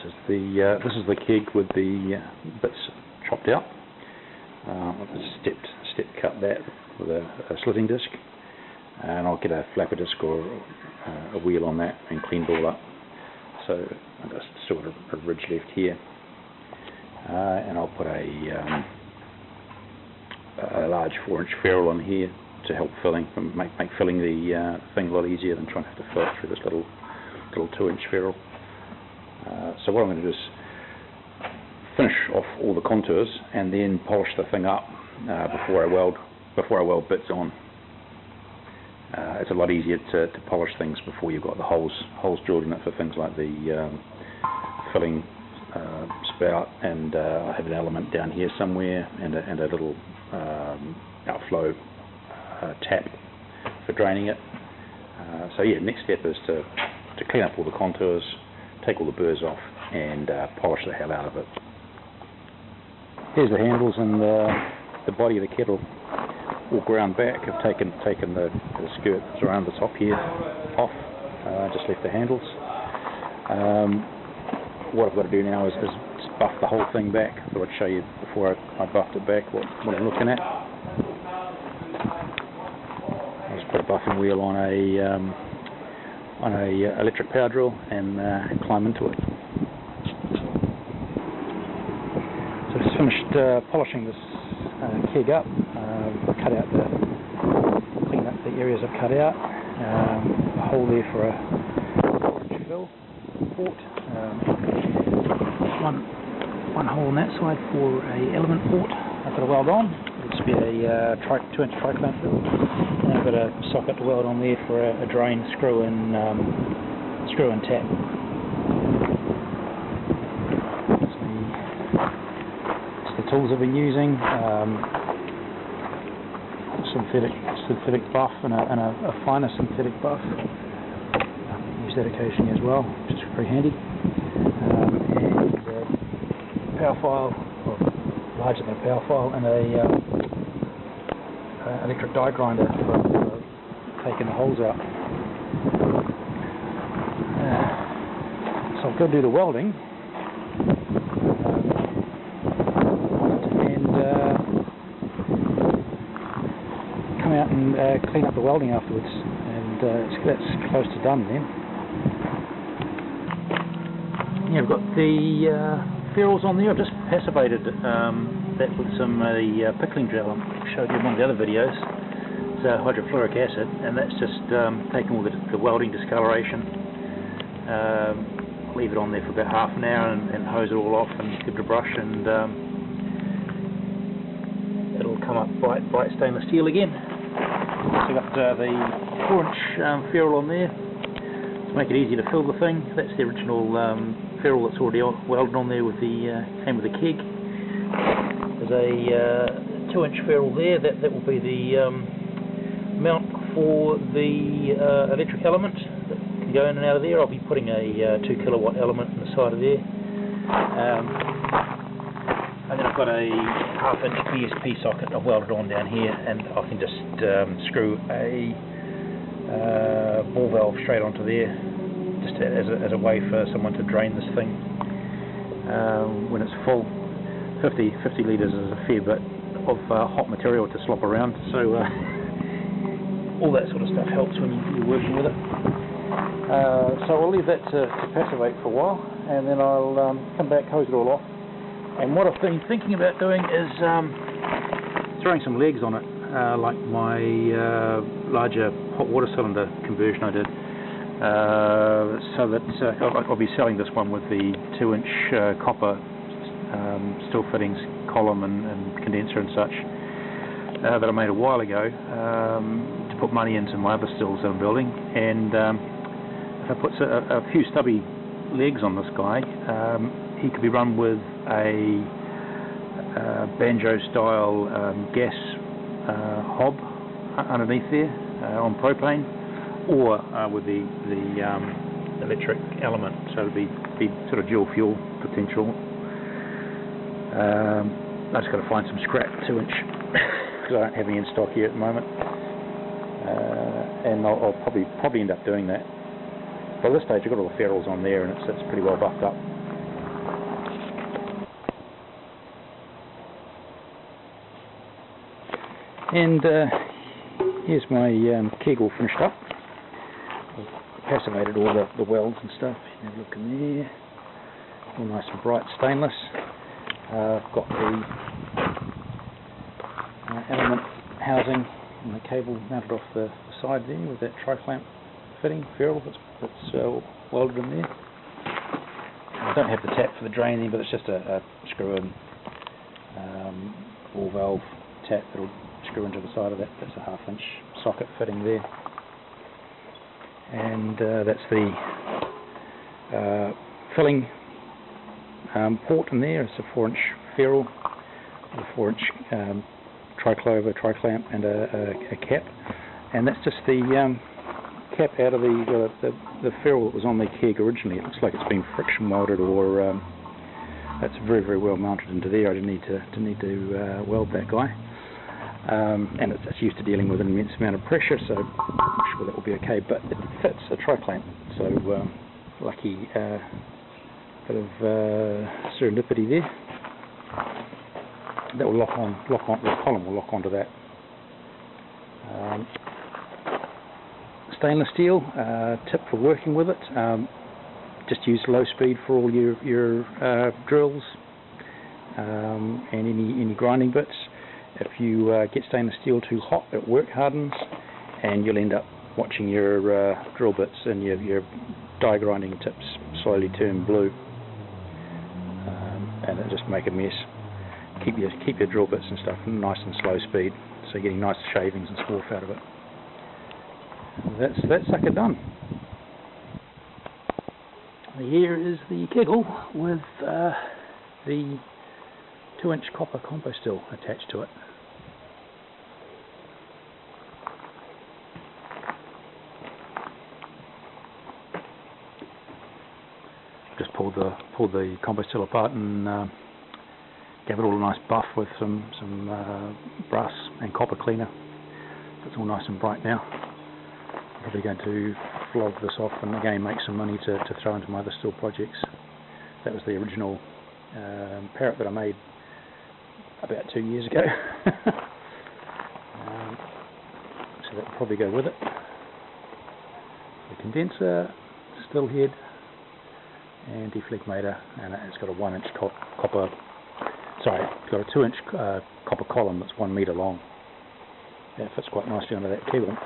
This is the keg with the bits chopped out. I've step cut that with a slitting disc, and I'll get a flapper disc or a wheel on that and clean it all up. So I've got still got a ridge left here, and I'll put a large 4-inch ferrule on here to help make filling the thing a lot easier than trying to have to fill it through this little 2-inch ferrule. So what I'm going to do is finish off all the contours and then polish the thing up before I weld bits on. It's a lot easier to polish things before you've got the holes drilled in it for things like the filling spout, and I have an element down here somewhere, and a little outflow tap for draining it. So yeah, next step is to clean up all the contours, take all the burrs off, and polish the hell out of it. Here's the handles and the body of the kettle all ground back. I've taken the skirt that's around the top here off, just left the handles. What I've got to do now is buff the whole thing back. I thought I'd show you before I buffed it back what I'm looking at. I just put a buffing wheel on a electric power drill and climb into it. So I just finished polishing this keg up. Clean up the areas I've cut out. A hole there for a 4-inch fill port. One hole on that side for a element port I've got to weld on. It's be a 2-inch triclamp fill. And I've got a socket to weld on there for a drain screw and tap. That's the tools I've been using. Synthetic buff and a finer synthetic buff. Use that occasionally as well, which is very handy. And power file, or larger than a power file, and a electric die grinder for taking the holes out. So I've got to do the welding. Out and clean up the welding afterwards, and that's close to done then. Yeah, I've got the ferrules on there. I've just passivated that with some pickling gel I showed you in one of the other videos. It's hydrofluoric acid, and that's just taking all the welding discoloration. Leave it on there for about half an hour and hose it all off and give it a brush, and it'll come up bright stainless steel again. So I've got the 4-inch ferrule on there to make it easy to fill the thing. That's the original ferrule that's already welded on there with came with the keg. There's a 2-inch ferrule there. That will be the mount for the electric element that can go in and out of there. I'll be putting a 2 kilowatt element in the side of there. And then I've got a 1/2-inch BSP socket I've welded on down here, and I can just screw a ball valve straight onto there, just as a way for someone to drain this thing when it's full. 50 litres is a fair bit of hot material to slop around, so all that sort of stuff helps when you're working with it. So I'll leave that to passivate for a while, and then I'll come back, hose it all off. And what I've been thinking about doing is throwing some legs on it, like my larger hot water cylinder conversion I did, so that I'll be selling this one with the 2-inch copper steel fittings, column and condenser and such that I made a while ago to put money into my other stills that I'm building. And if I put a few stubby legs on this guy, he could be run with a banjo style gas hob underneath there on propane, or with the electric element, so it'd be sort of dual fuel potential. I just got to find some scrap 2-inch because I don't have any in stock here at the moment, and I'll probably end up doing that. By this stage I've got all the ferrules on there, and it's pretty well buffed up. And here's my Keggle finished up. I've passivated all the welds and stuff. You have a look in there. All nice and bright stainless. I've got the element housing and the cable mounted off the side there with that tri-clamp fitting ferrule that's welded in there. I don't have the tap for the drain there, but it's just a screw-in ball valve tap that'll screw into the side of that. That's a 1/2 inch socket fitting there. And that's the filling port in there. It's a 4-inch ferrule, a 4-inch triclover, tri-clamp, and a cap. And that's just the cap out of the ferrule that was on the keg originally. It looks like it's been friction welded, or that's very, very well mounted into there. I didn't need to weld that guy. And it's used to dealing with an immense amount of pressure, so I'm sure that will be okay. But it fits a tri-clamp, so lucky bit of serendipity there. That will lock on. The column will lock onto that. Stainless steel, tip for working with it. Just use low speed for all your drills and any grinding bits. If you get stainless steel too hot, it work hardens, and you'll end up watching your drill bits and your die grinding tips slowly turn blue, and it'll just make a mess. Keep your drill bits and stuff nice and slow speed, so you're getting nice shavings and swarf out of it. That's that sucker done. Here is the Keggle with the 2-inch copper combo still attached to it. Just pulled the combo still apart and gave it all a nice buff with some brass and copper cleaner. It's all nice and bright now. I'm probably going to flog this off and again make some money to throw into my other steel projects. That was the original parrot that I made about 2 years ago. So that will probably go with it. The condenser, still head, and deflegmator, and it's got a 1-inch copper. Sorry, it's got a 2-inch copper column that's 1 metre long. That fits quite nicely under that Keggle.